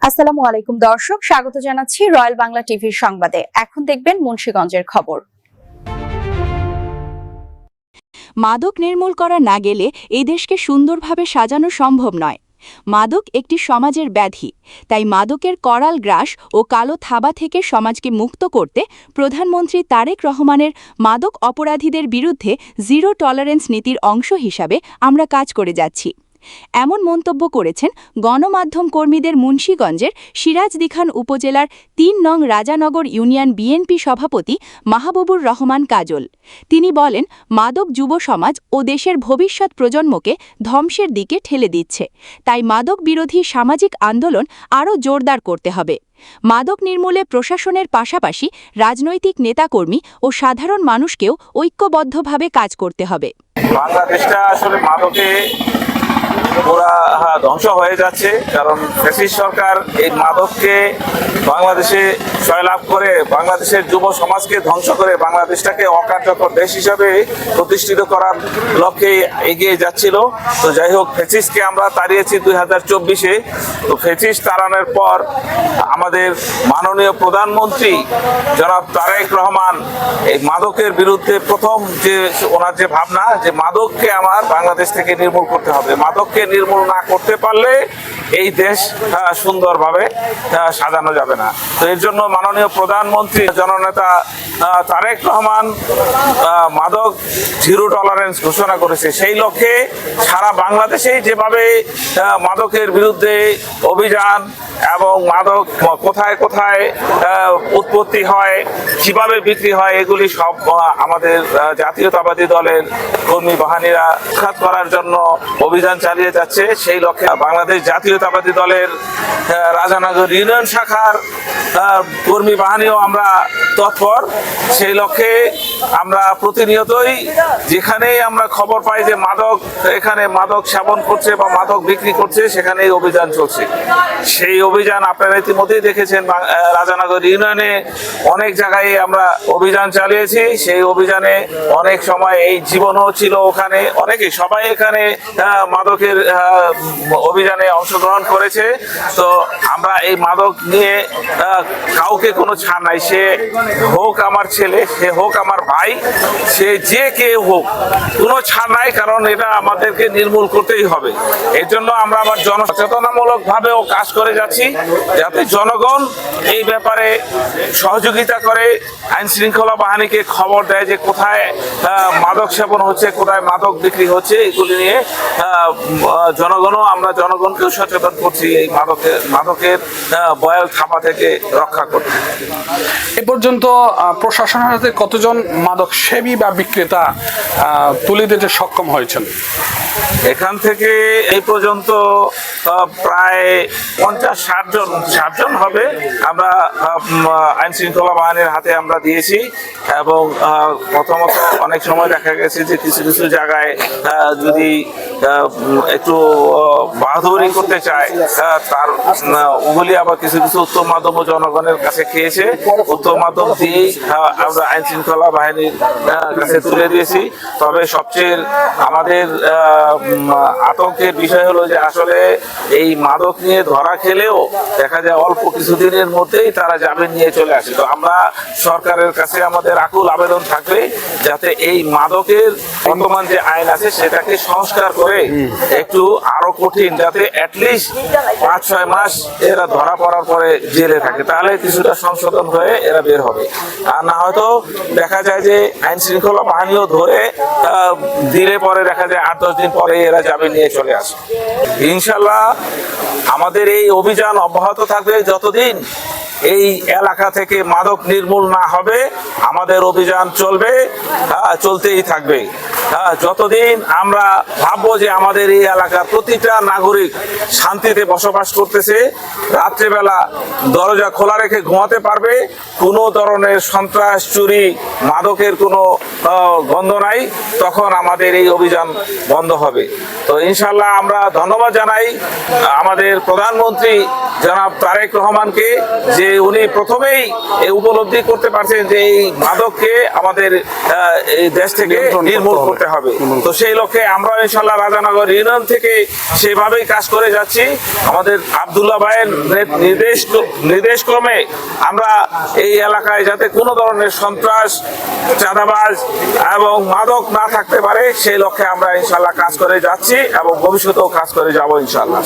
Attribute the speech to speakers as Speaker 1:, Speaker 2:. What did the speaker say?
Speaker 1: আসসালামু আলাইকুম দর্শক, স্বাগত জানাচ্ছি রয়্যাল বাংলা টিভির সংবাদে। এখন দেখবেন মুন্সিগঞ্জের খবর।
Speaker 2: মাদক নির্মূল করা না গেলে এই দেশকে সুন্দরভাবে সাজানো সম্ভব নয়। মাদক একটি সমাজের ব্যাধি, তাই মাদকের করাল গ্রাস ও কালো থাবা থেকে সমাজকে মুক্ত করতে প্রধানমন্ত্রী তারেক রহমানের মাদক অপরাধীদের বিরুদ্ধে জিরো টলারেন্স নীতির অংশ হিসাবে আমরা কাজ করে যাচ্ছি। এমন মন্তব্য করেছেন গণমাধ্যম কর্মীদের মুন্সিগঞ্জের সিরাজদিখান উপজেলার ৩ নং রাজানগর ইউনিয়ন বিএনপি সভাপতি মাহবুবুর রহমান কাজল। তিনি বলেন, মাদক যুব সমাজ ও দেশের ভবিষ্যৎ প্রজন্মকে ধ্বংসের দিকে ঠেলে দিচ্ছে, তাই মাদক বিরোধী সামাজিক আন্দোলন আরও জোরদার করতে হবে। মাদক নির্মূলে প্রশাসনের পাশাপাশি রাজনৈতিক নেতাকর্মী ও সাধারণ মানুষকেও ঐক্যবদ্ধভাবে কাজ করতে হবে।
Speaker 3: বাংলাদেশটা আসলে মাদকে পুরা ধ্বংস হয়ে যাচ্ছে, কারণ ফ্যাসিস্ট সরকার এই মাদককে বাংলাদেশে জয়লাভ করে বাংলাদেশের যুব সমাজকে ধ্বংস করে বাংলাদেশটাকে অকার্যকর দেশ হিসাবে প্রতিষ্ঠিত করার লক্ষ্যে এগিয়ে যাচ্ছিল। তো যাই হোক, ফ্যাসিস্টকে আমরা তাড়িয়েছি 2024-এ। তো ফ্যাসিস্ট তাড়ানোর পর আমাদের মাননীয় প্রধানমন্ত্রী জনাব তারেক রহমান এই মাদকের বিরুদ্ধে প্রথম যে ওনার যে ভাবনা, যে মাদককে আমার বাংলাদেশ থেকে নির্মূল করতে হবে। মাদককে নির্মূল না করতে পারলে এই দেশ সুন্দরভাবে সাজানো যাবে না। তো এর জন্য মাননীয় প্রধানমন্ত্রী জননেতা তারেক রহমান মাদক জিরো টলারেন্স ঘোষণা করেছে। সেই লক্ষ্যে সারা বাংলাদেশেই যেভাবে মাদকের বিরুদ্ধে অভিযান এবং মাদক কোথায় কোথায় উৎপত্তি হয়, কিভাবে বিক্রি হয়, এগুলি সব আমাদের জাতীয়তাবাদী দলের কর্মী বাহিনীরা উৎখাত করার জন্য অভিযান চালিয়ে যাচ্ছে। সেই লক্ষ্যে বাংলাদেশ জাতীয়তাবাদী দলের রাজানগর ইউনিয়ন শাখার কর্মী বাহিনীও আমরা তৎপর। সেই লক্ষ্যে আমরা প্রতিনিয়তই যেখানেই আমরা খবর পাই যে মাদক এখানে মাদক সেবন করছে বা মাদক বিক্রি করছে, সেখানেই অভিযান চলছে। সেই অভিযান আপনারা ইতিমধ্যেই দেখেছেন, রাজানগর ইউনিয়নে অনেক জায়গায় আমরা অভিযান চালিয়েছি। সেই অভিযানে অনেক সময় এই জীবনও ছিল ওখানে, অনেকে সবাই এখানে মাদকের অভিযানে অংশগ্রহণ করেছে। তো আমরা এই মাদক নিয়ে কাউকে কোনো ছাড় নাই, সে হোক আমার ছেলে, সে হোক আমার ভাই, সে যে কেউ হোক, কোনো ছাড় নাই, কারণ এটা আমাদেরকে নির্মূল করতেই হবে। এর জন্য আমরা আবার জনসচেতনামূলক ভাবেও কাজ করে যাচ্ছি, যাতে জনগণ এই ব্যাপারে সহযোগিতা করে, আইন শৃঙ্খলা বাহিনীকে খবর দেয় যে কোথায় মাদক সেবন হচ্ছে, কোথায় মাদক বিক্রি হচ্ছে। এগুলি নিয়ে আমরা জনগণকেও সচেতন করছি এই মাদকের বয়াল থাপা থেকে রক্ষা করতে।
Speaker 4: এ পর্যন্ত প্রশাসনের হাতে কতজন মাদক সেবী বা বিক্রেতা তুলে দিতে সক্ষম হয়েছেন?
Speaker 3: এখান থেকে এই পর্যন্ত প্রায় 50-60 জন হবে আমরা আইন শৃঙ্খলা বাহিনীর হাতে আমরা দিয়েছি। এবং প্রথমত অনেক সময় দেখা গেছে যে কিছু কিছু জায়গায় যদি একটু বাহাদুরি করতে চায়, তার ওগুলি আবার কিছু কিছু উত্তম মাধ্যম জনগণের কাছে খেয়েছে। উত্তম মাধ্যম দিয়েই আমরা আইন শৃঙ্খলা বাহিনীর কাছে তুলে দিয়েছি। তবে সবচেয়ে আমাদের আতঙ্কের বিষয় হলো যে আসলে এই মাদক নিয়ে ধরা খেলেও দেখা যায় অল্প কিছুদিনের মধ্যেই তারা জামিন নিয়ে চলে আসে। তো আমরা সরকারের কাছে আমাদের আকুল আবেদন থাকবে যাতে এই মাদকের বর্তমান যে আইন আছে সেটাকে সংস্কার করে একটু আরো কঠিন, যাতে অ্যাটলিস্ট 5-6 মাস এরা ধরা পড়ার পরে জেলে থাকে, তাহলে কিছুটা সংশোধন হয়ে এরা বের হবে। আর না হয়তো দেখা যায় যে আইন শৃঙ্খলা বাহিনীও ধরে দিলে পরে দেখা যায় 8-10 দিন পরে এরা জামিন নিয়ে চলে আসে। ইনশাল্লাহ আমাদের এই অভিযান অব্যাহত থাকবে যতদিন এই এলাকা থেকে মাদক নির্মূল না হবে। আমাদের অভিযান চলবে, চলতেই থাকবে। যতদিন আমরা ভাববো যে আমাদের এই এলাকার প্রতিটা নাগরিক শান্তিতে বসবাস করতেছে, রাত্রেবেলা দরজা খোলা রেখে ঘুমাতে পারবে, কোনো ধরনের সন্ত্রাস, চুরি, মাদকের কোনো গন্ধ নাই, তখন আমাদের এই অভিযান বন্ধ হবে। তো ইনশাল্লাহ আমরা ধন্যবাদ জানাই আমাদের প্রধানমন্ত্রী জনাব তারেক রহমানকে, যে উনি প্রথমেই উপলব্ধি করতে পারছেন যে এই মাদককে আমাদের এই দেশ থেকে নির্মূল করতে হবে। তো সেই লক্ষ্যে আমরা ইনশাল্লাহ রাজানগর ইউনিয়ন থেকে সেভাবেই কাজ করে যাচ্ছি। আমাদের আব্দুল্লাহ ভাইয়ের নির্দেশ ক্রমে আমরা এই এলাকায় যাতে কোনো ধরনের সন্ত্রাস, চাঁদাবাজ এবং মাদক না থাকতে পারে সেই লক্ষ্যে আমরা ইনশাল্লাহ কাজ করে যাচ্ছি এবং ভবিষ্যতেও কাজ করে যাব ইনশাল্লাহ।